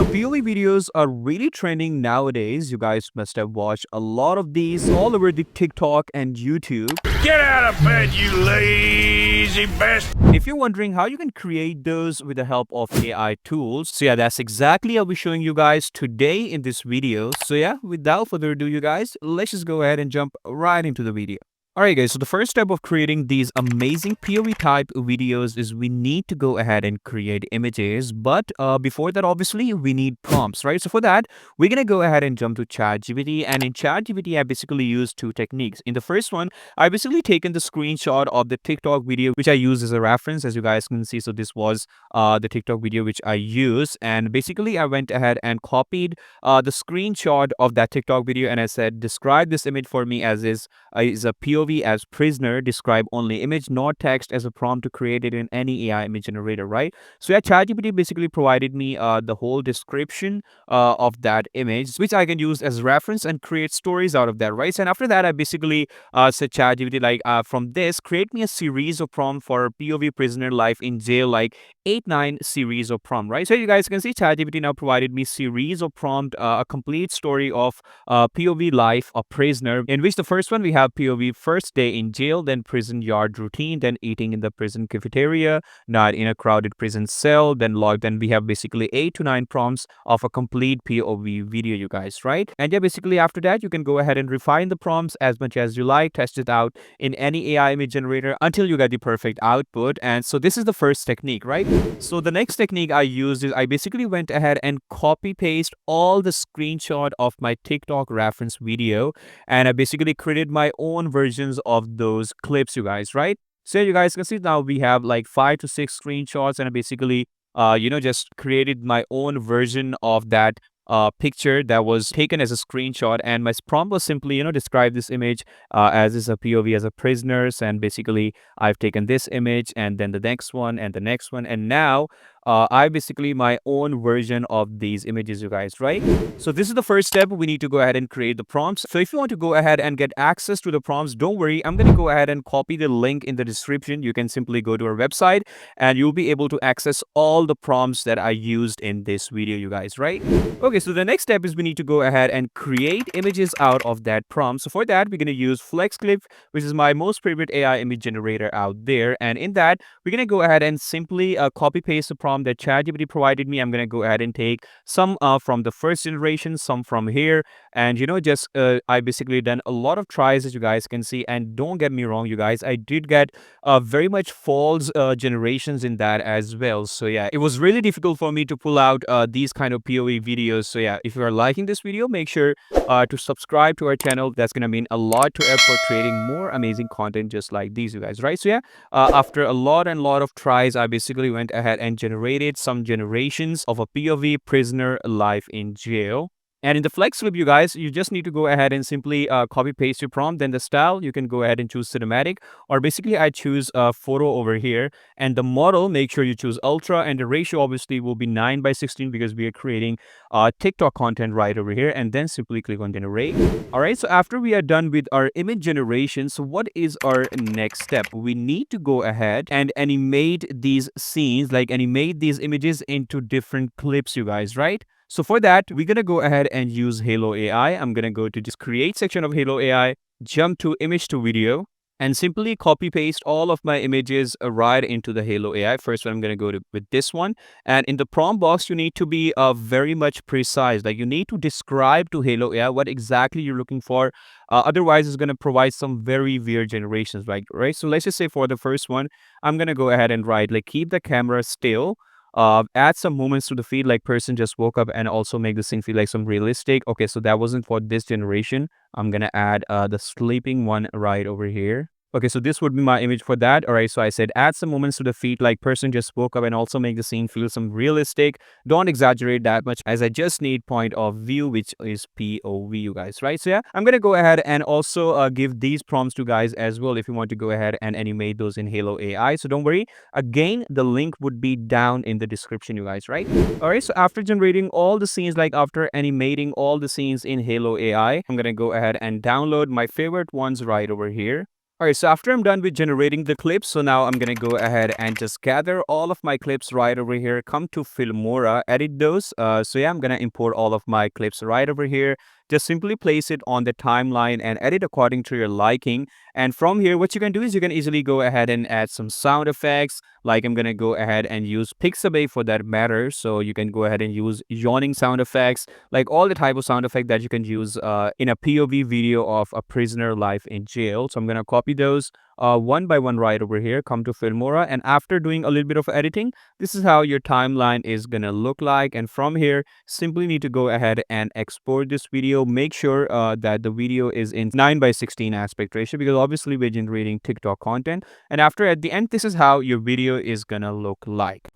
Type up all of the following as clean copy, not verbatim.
So POV videos are really trending nowadays. You guys must have watched a lot of these all over the TikTok and YouTube. Get out of bed, you lazy bastard! If you're wondering how you can create those with the help of AI tools, so yeah, that's exactly I'll be showing you guys today in this video. So yeah, without further ado, you guys, let's just go ahead and jump right into the video. Alright guys, so the first step of creating these amazing POV type videos is we need to go ahead and create images. But before that, obviously, we need prompts, right? So for that, we're going to go ahead and jump to ChatGPT. And in ChatGPT, I basically use two techniques. In the first one, I basically taken the screenshot of the TikTok video, which I use as a reference, as you guys can see. So this was the TikTok video which I used. And basically, I went ahead and copied the screenshot of that TikTok video. And I said, describe this image for me as is a POV as prisoner, describe only image, not text, as a prompt to create it in any AI image generator, right? So yeah, ChatGPT basically provided me the whole description of that image, which I can use as reference and create stories out of that, right? And after that, I basically said ChatGPT like, from this, create me a series of prompt for POV prisoner life in jail, like 8-9 series of prompt, right? So you guys can see ChatGPT now provided me series of prompt, a complete story of POV life of prisoner, in which the first one we have POV first day in jail, then prison yard routine, then eating in the prison cafeteria, night in a crowded prison cell, then log. Then we have basically 8 to 9 prompts of a complete POV video, you guys, right? And yeah, basically after that, you can go ahead and refine the prompts as much as you like, test it out in any AI image generator until you get the perfect output. And so this is the first technique, right? So the next technique I used is I basically went ahead and copy paste all the screenshot of my TikTok reference video, and I basically created my own versions of those clips, you guys, right? So you guys can see now we have like 5 to 6 screenshots, and I basically just created my own version of that picture that was taken as a screenshot. And my prompt was simply, describe this image as is a POV as a prisoners. And basically I've taken this image and then the next one and the next one, and now I basically my own version of these images, you guys, right? So this is the first step. We need to go ahead and create the prompts. So if you want to go ahead and get access to the prompts, don't worry, I'm going to go ahead and copy the link in the description. You can simply go to our website and you'll be able to access all the prompts that I used in this video, you guys, right? Okay, so the next step is we need to go ahead and create images out of that prompt. So for that, we're going to use FlexClip, which is my most favorite AI image generator out there. And in that, we're going to go ahead and simply copy paste the prompt that ChatGPT provided me. I'm going to go ahead and take some from the first generation, some from here. And just I basically done a lot of tries, as you guys can see. And don't get me wrong, you guys, I did get very much false generations in that as well. So yeah, it was really difficult for me to pull out these kind of POV videos. So yeah, if you are liking this video, make sure to subscribe to our channel. That's going to mean a lot to us for creating more amazing content just like these, you guys, right? So yeah, after a lot of tries, I basically went ahead and generated some generations of a POV prisoner life in jail. And in the FlexClip, you guys, you just need to go ahead and simply copy paste your prompt. Then the style, you can go ahead and choose cinematic, or basically I choose a photo over here. And the model, make sure you choose ultra, and the ratio obviously will be 9:16 because we are creating TikTok content right over here. And then simply click on generate. All right, so after we are done with our image generation, so what is our next step? We need to go ahead and animate these scenes, like animate these images into different clips, you guys, right? So for that, we're going to go ahead and use Hailuo AI. I'm going to go to just create section of Hailuo AI, jump to image to video, and simply copy paste all of my images right into the Hailuo AI. First one, I'm going to go to with this one. And in the prompt box, you need to be very much precise. Like you need to describe to Hailuo AI what exactly you're looking for. Otherwise, it's going to provide some very weird generations, right? So let's just say for the first one, I'm going to go ahead and write like keep the camera still. Add some moments to the feed, like person just woke up, and also make the scene feel like some realistic. Okay, so that wasn't for this generation. I'm gonna add the sleeping one right over here. Okay, so this would be my image for that. All right, so I said add some moments to the feed, like person just woke up, and also make the scene feel some realistic. Don't exaggerate that much, as I just need point of view, which is POV, you guys, right? So yeah, I'm gonna go ahead and also give these prompts to guys as well if you want to go ahead and animate those in Hailuo AI. So don't worry. Again, the link would be down in the description, you guys, right? All right, so after generating all the scenes, like after animating all the scenes in Hailuo AI, I'm gonna go ahead and download my favorite ones right over here. All right, so after I'm done with generating the clips, so now I'm gonna go ahead and just gather all of my clips right over here, come to Filmora, edit those. So yeah, I'm gonna import all of my clips right over here. Just simply place it on the timeline and edit according to your liking. And from here, what you can do is you can easily go ahead and add some sound effects. Like I'm gonna go ahead and use Pixabay for that matter. So you can go ahead and use yawning sound effects, like all the type of sound effect that you can use in a POV video of a prisoner life in jail. So I'm gonna copy those one by one right over here, come to Filmora, and after doing a little bit of editing, this is how your timeline is gonna look like. And from here, simply need to go ahead and export this video. Make sure that the video is in 9:16 aspect ratio, because obviously we're generating TikTok content. And after, at the end, this is how your video is gonna look like.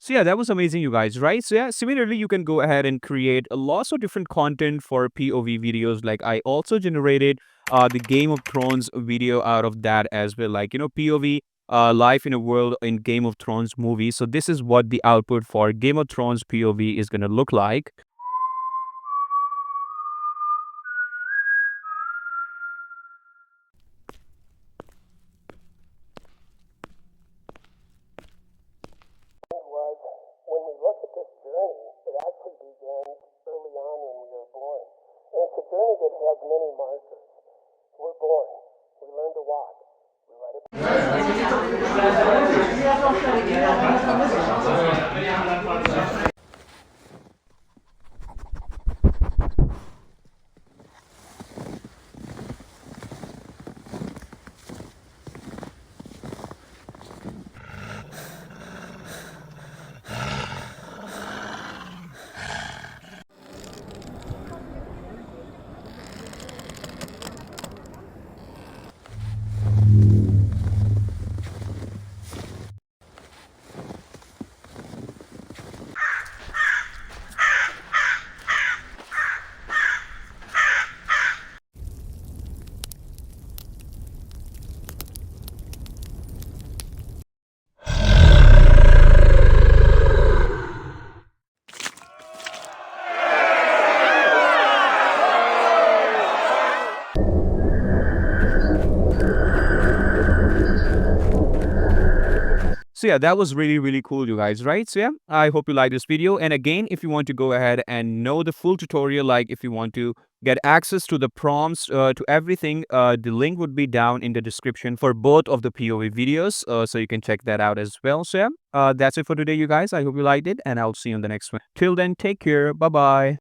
So yeah, that was amazing, you guys, right? So yeah, similarly, you can go ahead and create lots of different content for POV videos. Like I also generated the Game of Thrones video out of that as well. Like, POV, life in a world in Game of Thrones movie. So this is what the output for Game of Thrones POV is going to look like. Was when we look at this journey, it actually begins early on when we are born. And it's a journey that has many markers. We're born. We learn to walk. We ride a So yeah, that was really, really cool, you guys, right? So yeah, I hope you like this video. And again, if you want to go ahead and know the full tutorial, like if you want to get access to the prompts, to everything, the link would be down in the description for both of the POV videos. So you can check that out as well. So yeah, that's it for today, you guys. I hope you liked it, and I'll see you in the next one. Till then, take care. Bye-bye.